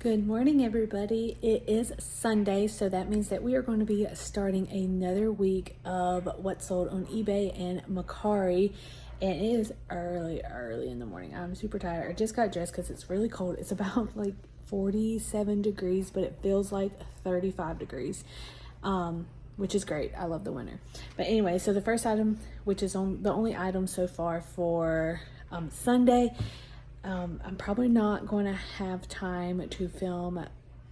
Good morning, everybody. It is Sunday, so that means that we are going to be starting another week of what's sold on eBay and Mercari. And it is early in the morning. I'm super tired. I just got dressed because it's really cold. It's about like 47 degrees, but it feels like 35 degrees, which is great. I love the winter. But anyway, so the first item, which is on the only item so far for Sunday, I'm probably not going to have time to film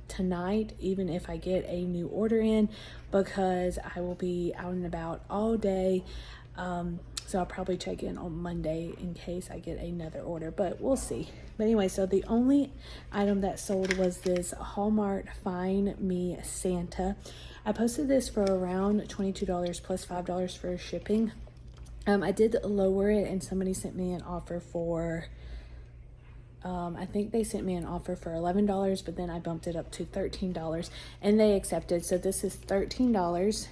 tonight, even if I get a new order in, because I will be out and about all day. So I'll probably check in on Monday in case I get another order, but we'll see. But anyway, so the only item that sold was this Hallmark Find Me Santa. I posted this for around $22 plus $5 for shipping. I did lower it, and somebody sent me an offer for I think they sent me an offer for $11, but then I bumped it up to $13 and they accepted. So this is $13.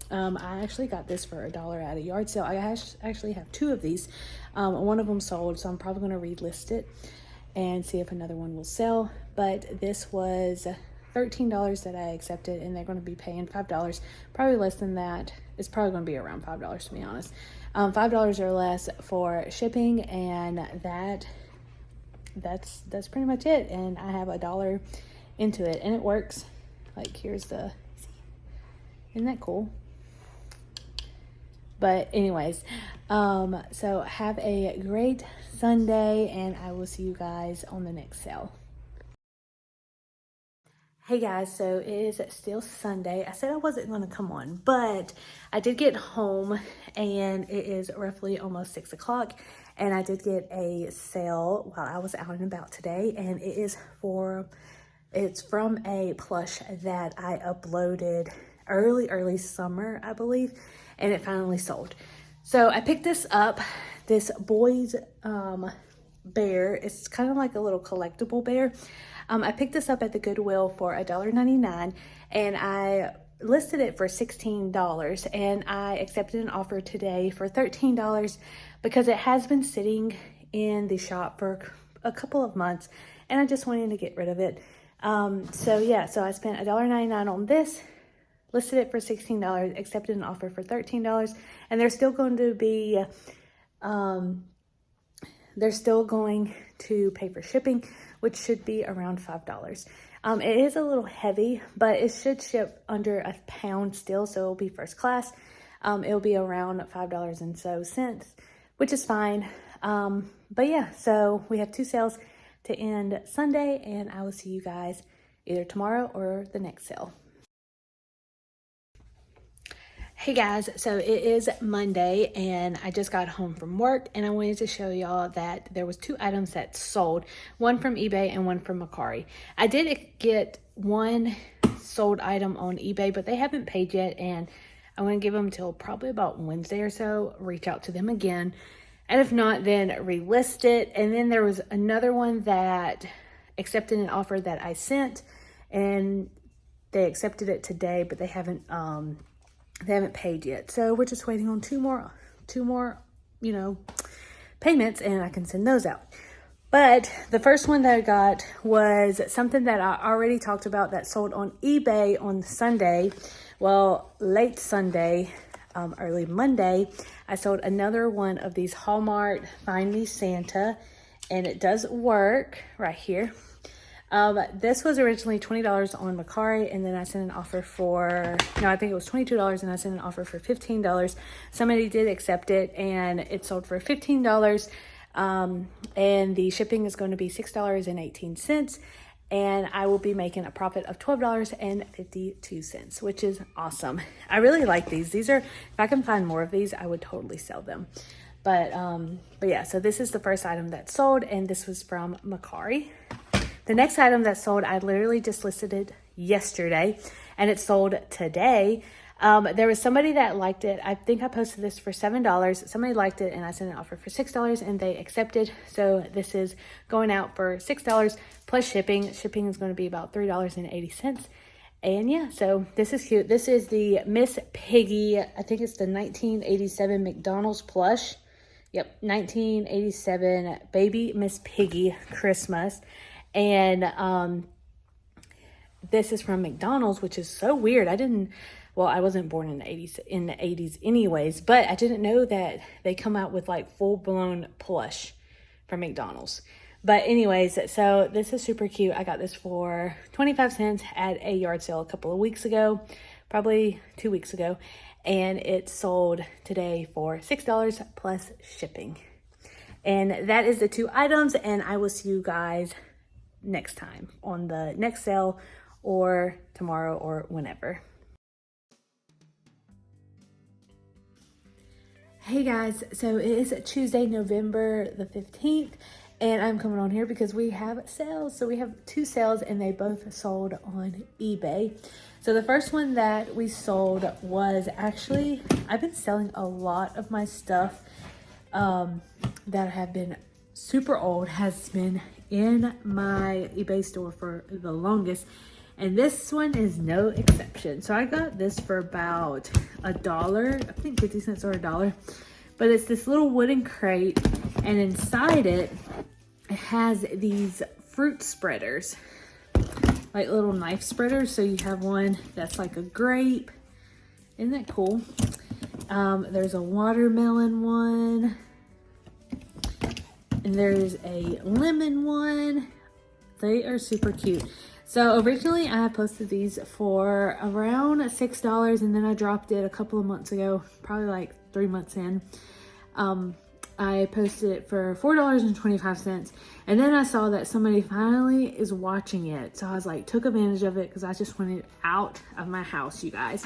I actually got this for $1 at a yard sale. I actually have two of these. One of them sold, so I'm probably going to relist it and see if another one will sell. But this was $13 that I accepted, and they're going to be paying $5, probably less than that. It's probably going to be around $5, to be honest. $5 or less for shipping, and that's pretty much it. And I have $1 into it, and it works. Like, here's the, isn't that cool? But anyways, so have a great Sunday, and I will see you guys on the next sale. Hey guys, so it is still Sunday. I said I wasn't going to come on, but I did get home, and it is roughly almost 6 o'clock, and I did get a sale while I was out and about today, and it's from a plush that I uploaded early summer, I believe, and it finally sold. So I picked this up, this boy's bear. It's kind of like a little collectible bear. I picked this up at the Goodwill for $1.99, and I listed it for $16, and I accepted an offer today for $13 because it has been sitting in the shop for a couple of months, and I just wanted to get rid of it. So yeah, so I spent $1.99 on this, listed it for $16, accepted an offer for $13, and they're still going to be pay for shipping, which should be around $5. It is a little heavy, but it should ship under a pound still, so it'll be first class. It'll be around $5 and so cents, which is fine. But yeah, so we have two sales to end Sunday, and I will see you guys either tomorrow or the next sale. Hey guys, so it is Monday, and I just got home from work, and I wanted to show y'all that there was two items that sold, one from eBay and one from Mercari. I did get one sold item on eBay, but they haven't paid yet, and I'm going to give them till probably about Wednesday or so, reach out to them again, and if not, then relist it. And then there was another one that accepted an offer that I sent, and they accepted it today, but they haven't paid yet. So we're just waiting on two more, payments, and I can send those out. But the first one that I got was something that I already talked about that sold on eBay on Sunday. Well, late Sunday, early Monday, I sold another one of these Hallmark Find Me Santa, and it does work right here. This was originally $20 on Mercari, and then I sent an offer for, I think it was $22, and I sent an offer for $15. Somebody did accept it, and it sold for $15. And the shipping is going to be $6.18, and I will be making a profit of $12.52, which is awesome. I really like these. These are, if I can find more of these, I would totally sell them. But yeah, so this is the first item that sold, and this was from Mercari. The next item that sold, I literally just listed it yesterday, and it sold today. There was somebody that liked it. I think I posted this for $7. Somebody liked it, and I sent an offer for $6, and they accepted. So this is going out for $6 plus shipping. Shipping is going to be about $3.80. And yeah, so this is cute. This is the Miss Piggy. I think it's the 1987 McDonald's plush. Yep, 1987 Baby Miss Piggy Christmas. And this is from McDonald's, which is so weird. I wasn't born in the 80s anyways, but I didn't know that they come out with like full-blown plush from McDonald's. But anyways, so this is super cute. I got this for 25 cents at a yard sale a couple of weeks ago, probably 2 weeks ago, and it sold today for $6 plus shipping. And that is the 2 items, and I will see you guys next time on the next sale or tomorrow or whenever. Hey guys, so it is Tuesday, November the 15th, and I'm coming on here because we have sales. So we have 2 sales and they both sold on eBay. So the first one that we sold was actually, I've been selling a lot of my stuff that have been super old, has been in my eBay store for the longest. And this one is no exception. So I got this for about $1, I think 50 cents or $1. But it's this little wooden crate, and inside it, it has these fruit spreaders, like little knife spreaders. So you have one that's like a grape. Isn't that cool? There's a watermelon one, and there's a lemon one. They are super cute. So originally I posted these for around $6, and then I dropped it a couple of months ago, probably like 3 months in. I posted it for $4.25, and then I saw that somebody finally is watching it. So I was like, took advantage of it because I just wanted it out of my house, you guys.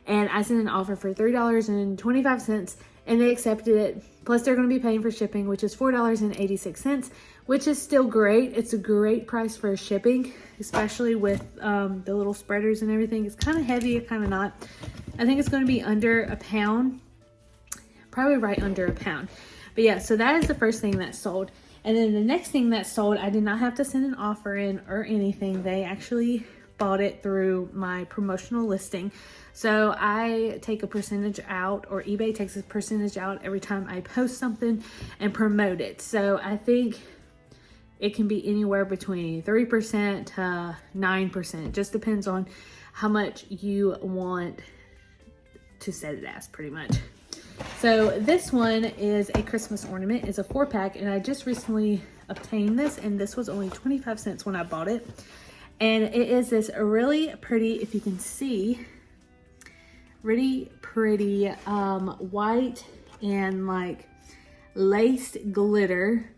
And I sent an offer for $3.25, and they accepted it. Plus they're going to be paying for shipping, which is $4.86, which is still great. It's a great price for shipping, especially with the little spreaders and everything. It's kind of heavy, kind of not. I think it's going to be under a pound, probably right under a pound. But yeah, so that is the first thing that sold. And then the next thing that sold, I did not have to send an offer in or anything. They actually bought it through my promotional listing. So I take a percentage out, or eBay takes a percentage out every time I post something and promote it. So I think it can be anywhere between 3% to 9%. It just depends on how much you want to set it as, pretty much. So this one is a Christmas ornament. It's a 4-pack, and I just recently obtained this, and this was only 25 cents when I bought it. And it is this really pretty, if you can see, really pretty white and like laced glitter,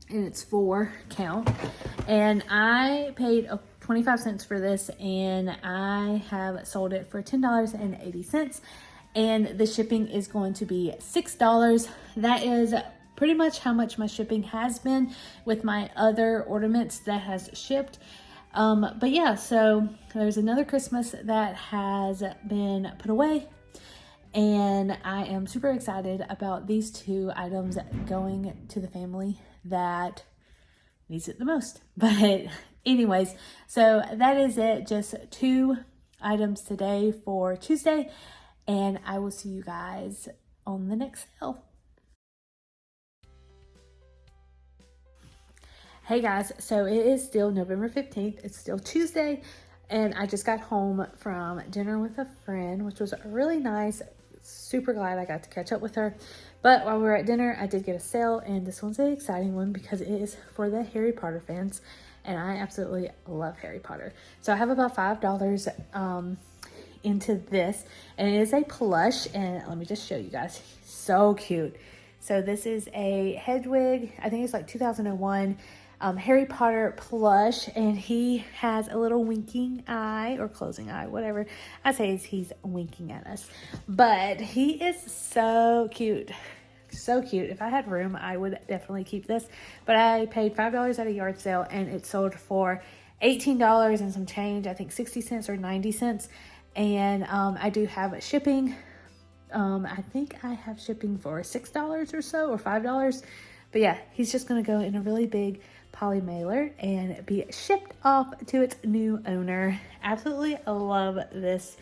and it's 4 count. And I paid 25 cents for this, and I have sold it for $10.80. And the shipping is going to be $6. That is pretty much how much my shipping has been with my other ornaments that has shipped. But yeah, so there's another Christmas that has been put away, and I am super excited about these 2 items going to the family that needs it the most. But anyways, so that is it. Just 2 items today for Tuesday, and I will see you guys on the next sale. Hey guys, so it is still November 15th. It's still Tuesday, and I just got home from dinner with a friend, which was really nice. Super glad I got to catch up with her. But while we were at dinner, I did get a sale, and this one's an exciting one because it is for the Harry Potter fans, and I absolutely love Harry Potter. So I have about $5 into this, and it is a plush, and let me just show you guys. So cute. So this is a Hedwig, I think it's like 2001 Harry Potter plush, and he has a little winking eye or closing eye, whatever. I say he's winking at us, but he is so cute. So cute. If I had room, I would definitely keep this, but I paid $5 at a yard sale, and it sold for $18 and some change. I think 60 cents or 90 cents. And I do have shipping. I think I have shipping for $6 or so, or $5. But yeah, he's just going to go in a really big poly mailer and be shipped off to its new owner. Absolutely love this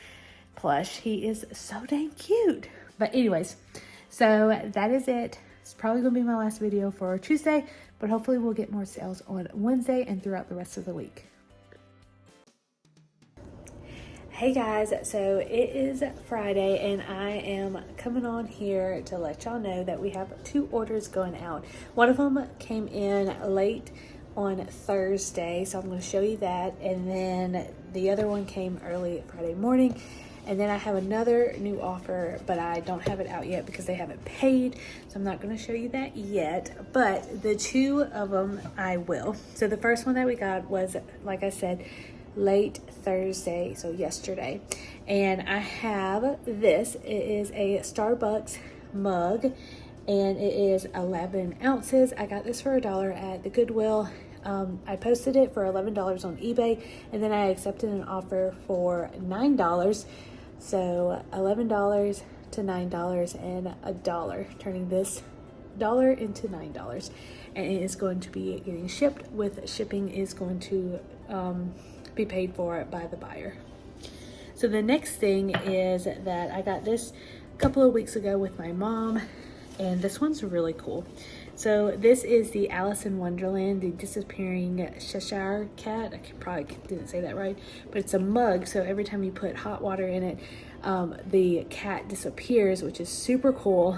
plush. He is so dang cute. But anyways, so that is it. It's probably going to be my last video for Tuesday, but but hopefully we'll get more sales on Wednesday and throughout the rest of the week. Hey guys, so it is Friday and I am coming on here to let y'all know that we have 2 orders going out. One of them came in late on Thursday, so I'm going to show you that, and then the other one came early Friday morning. And then I have another new offer, but I don't have it out yet because they haven't paid, so I'm not going to show you that yet. But the 2 of them I will. So the first one that we got was, like I said, late Thursday, so yesterday. And I have this. It is a Starbucks mug, and it is 11 ounces. I got this for $1 at the Goodwill. I posted it for $11 on eBay, and then I accepted an offer for $9. So $11 to $9 and $1, turning this dollar into $9. And it is going to be getting shipped, with shipping is going to be paid for by the buyer. So the next thing is that I got this a couple of weeks ago with my mom, and this one's really cool. So this is the Alice in Wonderland, the disappearing Cheshire cat. I probably didn't say that right, but it's a mug. So every time you put hot water in it, the cat disappears, which is super cool.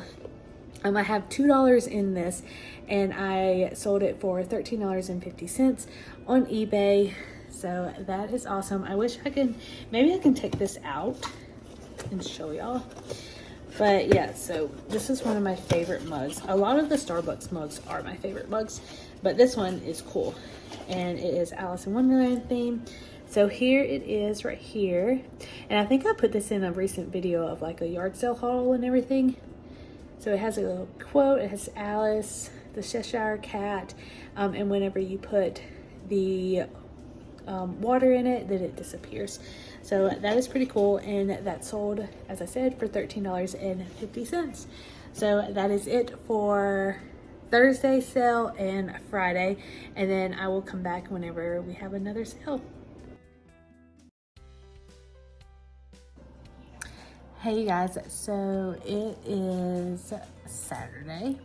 I have $2 in this, and I sold it for $13.50 on eBay. So that is awesome. I wish I could, maybe I can take this out and show y'all. But yeah, so this is one of my favorite mugs. A lot of the Starbucks mugs are my favorite mugs, but this one is cool. And it is Alice in Wonderland theme. So here it is right here. And I think I put this in a recent video of like a yard sale haul and everything. So it has a little quote. It has Alice, the Cheshire cat, and whenever you put the water in it, then it disappears. So that is pretty cool, and that sold, as I said, for $13.50. So that is it for Thursday sale and Friday, and then I will come back whenever we have another sale. Hey guys, so it is Saturday,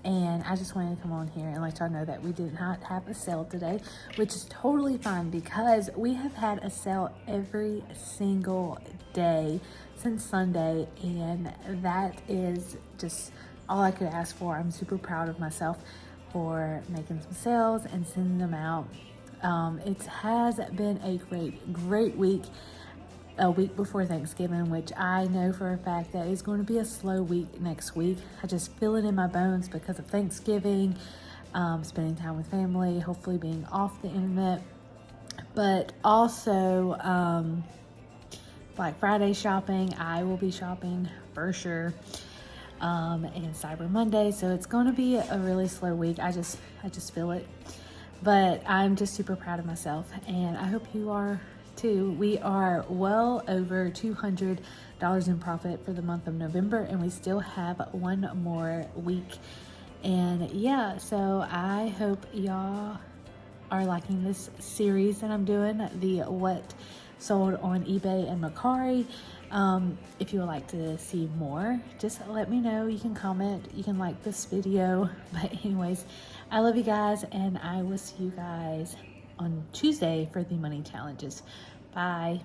and I just wanted to come on here and let y'all know that we did not have a sale today, which is totally fine because we have had a sale every single day since Sunday, and that is just all I could ask for. I'm super proud of myself for making some sales and sending them out. It has been a great week. A week before Thanksgiving, which I know for a fact that is going to be a slow week next week. I just feel it in my bones because of Thanksgiving, spending time with family, hopefully being off the internet, but also Black Friday shopping. I will be shopping for sure, and Cyber Monday, so it's going to be a really slow week. I just feel it, but I'm just super proud of myself, and I hope you are too. We are well over $200 in profit for the month of November, and we still have one more week. And yeah, so I hope y'all are liking this series that I'm doing, the what sold on eBay and Mercari. If you would like to see more, just let me know. You can comment, you can like this video. But anyways, I love you guys, and I will see you guys on Tuesday for the money challenges. Bye.